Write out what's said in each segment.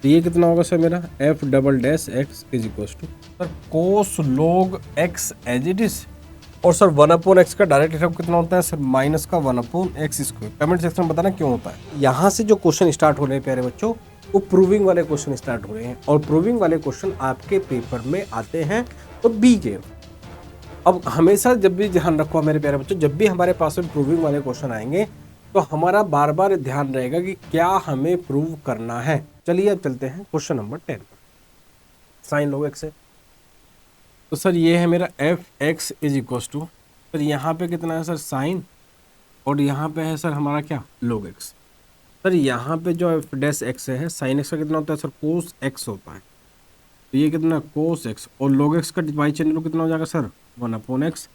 तो ये कितना होगा सर मेरा f double dash x is equal to sir cos log x as it is, और सर 1/x का डायरेक्ट डेरिवेटिव कितना होता है सर माइनस का 1/x स्क्वायर। कमेंट सेक्शन में बताना क्यों होता है। यहाँ से जो क्वेश्चन स्टार्ट हो रहे हैं प्यारे बच्चों वो प्रूविंग वाले क्वेश्चन स्टार्ट हो रहे हैं, और प्रूविंग वाले क्वेश्चन आपके पेपर में आते हैं तो बी के। अब हमेशा जब भी ध्यान रखो मेरे प्यारे बच्चों, जब भी हमारे पास में प्रूविंग वाले क्वेश्चन आएंगे तो हमारा बार बार ध्यान रहेगा कि क्या हमें प्रूव करना है। चलिए अब चलते हैं क्वेश्चन नंबर 10 पर। साइन लॉग एक्स है तो सर ये है मेरा f x is equal to sir यहाँ पे कितना है सर साइन, और यहाँ पे है सर हमारा क्या लॉग एक्स। सर यहाँ पे जो एफ डैश एक्स है साइन एक्स का कितना होता है सर कोस एक्स होता है, तो ये कितना कोस एक्स, और लॉग एक्स का बाई चैन कितना हो जाएगा सर 1/x।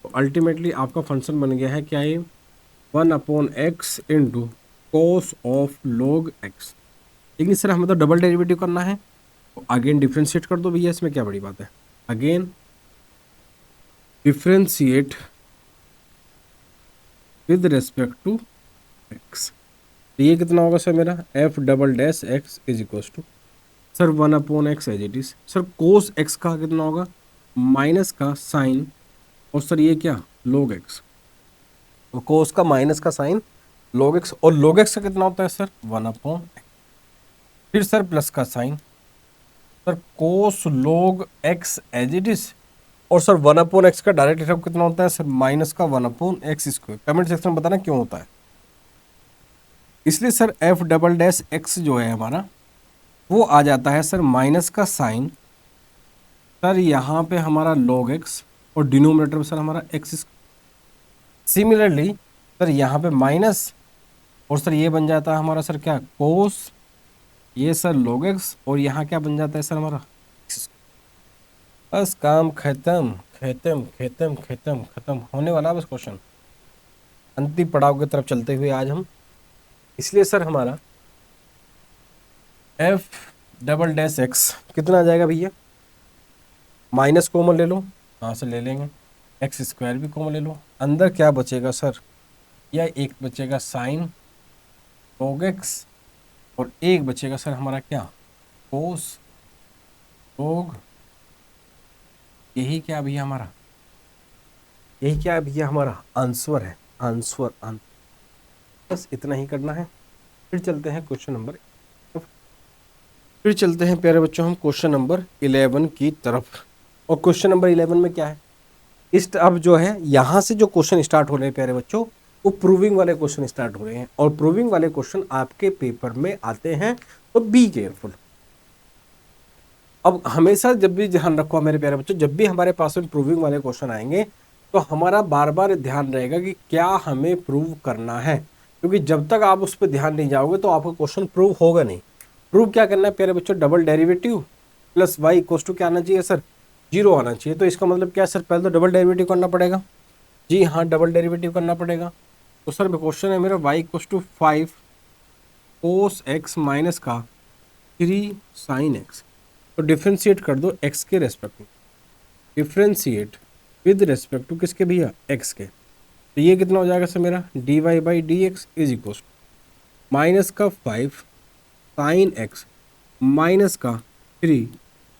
तो अल्टीमेटली आपका फंक्शन बन गया है क्या ये 1/x into cos of log x. लेकिन सर हमें तो डबल डेरिवेटिव करना है, तो अगेन डिफ्रेंशिएट कर दो भैया, इसमें क्या बड़ी बात है। Again differentiate with respect to x. तो ये कितना होगा सर मेरा f double dash x is equal to sir 1/x as it is. Sir cos x का कितना होगा माइनस का साइन, और सर ये क्या log x, तो कोस का माइनस का साइन log x, और log x का कितना होता है सर 1/x। फिर सर प्लस का sine sir cos log x as it is, और सर 1/x का डायरेक्ट डेरिवेटिव कितना होता है सर माइनस का 1/x स्क्वायर। कमेंट सेक्शन में बताना क्यों होता है। इसलिए sir F double dash x जो है हमारा वो आ जाता है सर माइनस का साइन, सर यहाँ पे हमारा log x, और डिनोमिनेटर में सर हमारा x। सिमिलरली सर यहाँ पे माइनस, और सर ये बन जाता है हमारा सर क्या कोस, ये सर log x, और यहाँ क्या बन जाता है सर हमारा x। बस काम खत्म खत्म खत्म खत्म खत्म होने वाला बस क्वेश्चन। अंतिम पड़ाव की तरफ चलते हुए आज हम, इसलिए सर हमारा एफ डबल डैश एक्स कितना आ जाएगा भैया, माइनस कॉमन ले लो, हाँ से ले लेंगे, एक्स स्क्वायर भी कॉमन ले लो, अंदर क्या बचेगा सर, या एक बचेगा साइन log x, और एक बचेगा सर हमारा क्या कोस log, यही क्या भैया हमारा, यही क्या भैया हमारा आंसर है, आंसर। बस इतना ही करना है। फिर चलते हैं क्वेश्चन नंबर, फिर चलते हैं प्यारे बच्चों हम क्वेश्चन नंबर 11 की तरफ। और क्वेश्चन नंबर 11 में क्या है, इस अब जो है यहाँ से जो क्वेश्चन स्टार्ट हो रहे हैं प्यारे बच्चों वो प्रूविंग वाले क्वेश्चन स्टार्ट हो रहे हैं, और प्रूविंग वाले क्वेश्चन आपके पेपर में आते हैं तो बी केयरफुल। अब हमेशा जब भी ध्यान रखो मेरे प्यारे बच्चों, जब भी हमारे पास में प्रूविंग वाले क्वेश्चन आएंगे तो हमारा बार बार ध्यान रहेगा कि क्या हमें प्रूव करना है, क्योंकि जब तक आप उस पर ध्यान नहीं जाओगे तो आपका क्वेश्चन प्रूव होगा नहीं। प्रूव क्या करना है प्यारे बच्चों, double derivative plus y equals to क्या आना चाहिए सर 0 आना चाहिए। तो इसका मतलब क्या है सर, पहले तो डबल डेरिवेटिव करना पड़ेगा, जी हाँ डबल डेरिवेटिव करना पड़ेगा। तो सर क्वेश्चन है मेरा y equals to 5 cos x minus का 3 साइन x। तो डिफ्रेंशिएट कर दो x के रेस्पेक्ट में, डिफ्रेंशिएट विद रेस्पेक्ट टू किसके भैया x के। तो ये कितना हो जाएगा सर मेरा dy by D x is equal minus का 5 साइन x माइनस का 3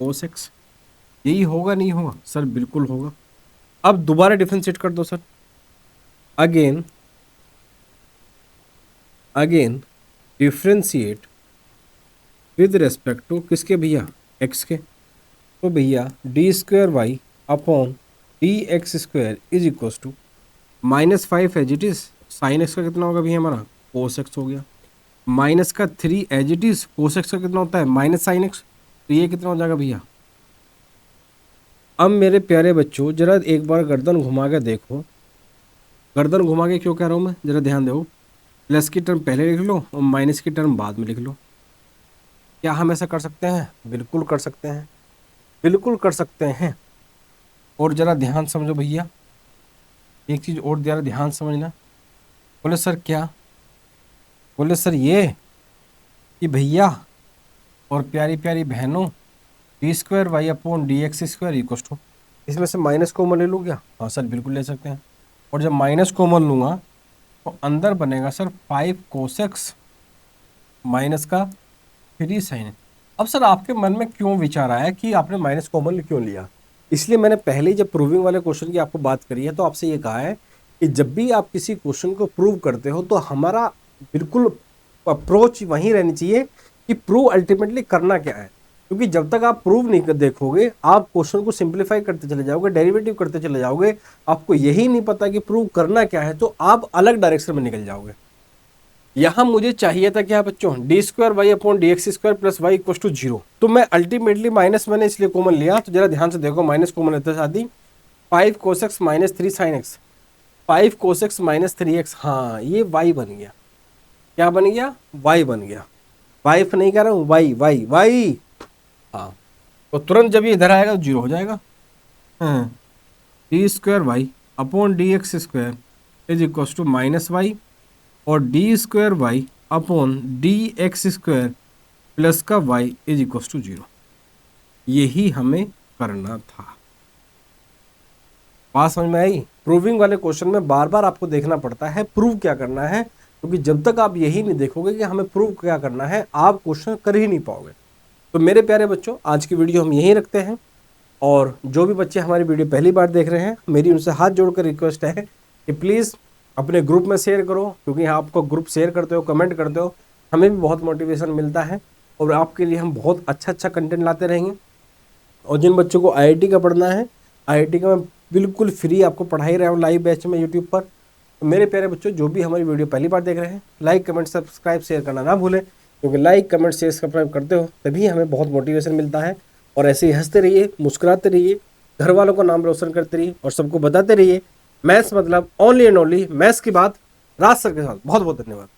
कोस x। यही होगा नहीं होगा सर, बिल्कुल होगा। अब दोबारा डिफ्रेंशिएट कर दो sir, again differentiate with respect to किसके भैया x के। तो भैया d square y upon d x square is equal to -5 as it is, sine x का कितना होगा भैया हमारा कोस एक्स हो गया, माइनस का 3 as it is, cos x का कितना होता है माइनस साइन एक्स। तो ये कितना हो जाएगा भैया। अब मेरे प्यारे बच्चों जरा एक बार गर्दन घुमा के देखो, गर्दन घुमा के क्यों कह रहा हूँ मैं, जरा ध्यान दो। प्लस की टर्म पहले लिख लो और माइनस की टर्म बाद में लिख लो। क्या हम ऐसा कर सकते हैं, बिल्कुल कर सकते हैं, बिल्कुल कर सकते हैं। और जरा ध्यान समझो भैया, एक चीज़ और जरा ध्यान समझना। बोले सर क्या, बोले सर ये कि भैया और प्यारी प्यारी बहनों d square y upon d x square equal to, इसमें से माइनस कॉमन ले लूँ क्या, हाँ सर बिल्कुल ले सकते हैं। और जब माइनस कॉमन लूँगा तो अंदर बनेगा सर 5 कोस एक्स माइनस का 3 साइन। अब सर आपके मन में क्यों विचार आया कि आपने माइनस कॉमन क्यों लिया? इसलिए मैंने पहले ही जब प्रूविंग वाले क्वेश्चन की आपको बात करी है तो आपसे ये कहा है कि जब भी आप किसी क्वेश्चन को प्रूव करते हो तो हमारा बिल्कुल अप्रोच वहीं रहनी चाहिए कि प्रूव अल्टीमेटली करना क्या है, क्योंकि जब तक आप प्रूव नहीं देखोगे आप क्वेश्चन को सिंप्लीफाई करते चले जाओगे, डेरिवेटिव करते चले जाओगे, आपको यही नहीं पता कि प्रूव करना क्या है, तो आप अलग डायरेक्शन में निकल जाओगे। यहां मुझे चाहिए था क्या बच्चों, d square y upon d x square plus y equal to zero, तो मैं अल्टीमेटली माइनस मैंने इसलिए कॉमन लिया। तो जरा ध्यान से देखो, माइनस कॉमन लेते साथी, 5 cos x minus 3 sin x, 5 cos x minus 3x, हाँ ये y बन गया। क्या बन गया? y बन गया। वाइफ नहीं कह रहा हूँ, वाई वाई वाई, हाँ। तो तुरंत जब ये इधर आएगा तो जीरो हो जाएगा। हाँ, d square y upon d x square is equal to minus y, और d square y upon d x square plus का y is equal to zero. यही हमें करना था। बात समझ में आई? प्रूविंग वाले क्वेश्चन में बार बार आपको देखना पड़ता है प्रूव क्या करना है, क्योंकि जब तक आप यही नहीं देखोगे कि हमें प्रूव क्या करना है, आप क्वेश्चन कर ही नहीं पाओगे। तो मेरे प्यारे बच्चों, आज की वीडियो हम यहीं रखते हैं, और जो भी बच्चे हमारी वीडियो पहली बार देख रहे हैं, मेरी उनसे हाथ जोड़कर रिक्वेस्ट है कि प्लीज़ अपने ग्रुप में शेयर करो, क्योंकि आपको ग्रुप शेयर करते हो, कमेंट करते हो, हमें भी बहुत मोटिवेशन मिलता है, और आपके लिए हम बहुत अच्छा कंटेंट लाते रहेंगे। और जिन बच्चों को IIT का पढ़ना है, IIT का मैं बिल्कुल फ्री आपको पढ़ाई रहा हूँ लाइव बैच में यूट्यूब पर। तो मेरे प्यारे बच्चों, जो भी हमारी वीडियो पहली बार देख रहे हैं, लाइक कमेंट सब्सक्राइब शेयर करना ना भूलें, क्योंकि लाइक कमेंट शेयर सब्सक्राइब करते हो तभी हमें बहुत मोटिवेशन मिलता है। और ऐसे ही हंसते रहिए, मुस्कुराते रहिए, घर वालों का नाम रोशन करते रहिए, और सबको बताते रहिए मैथ्स मतलब ओनली एंड ओनली मैथ्स की बात राज सर के साथ। बहुत बहुत धन्यवाद।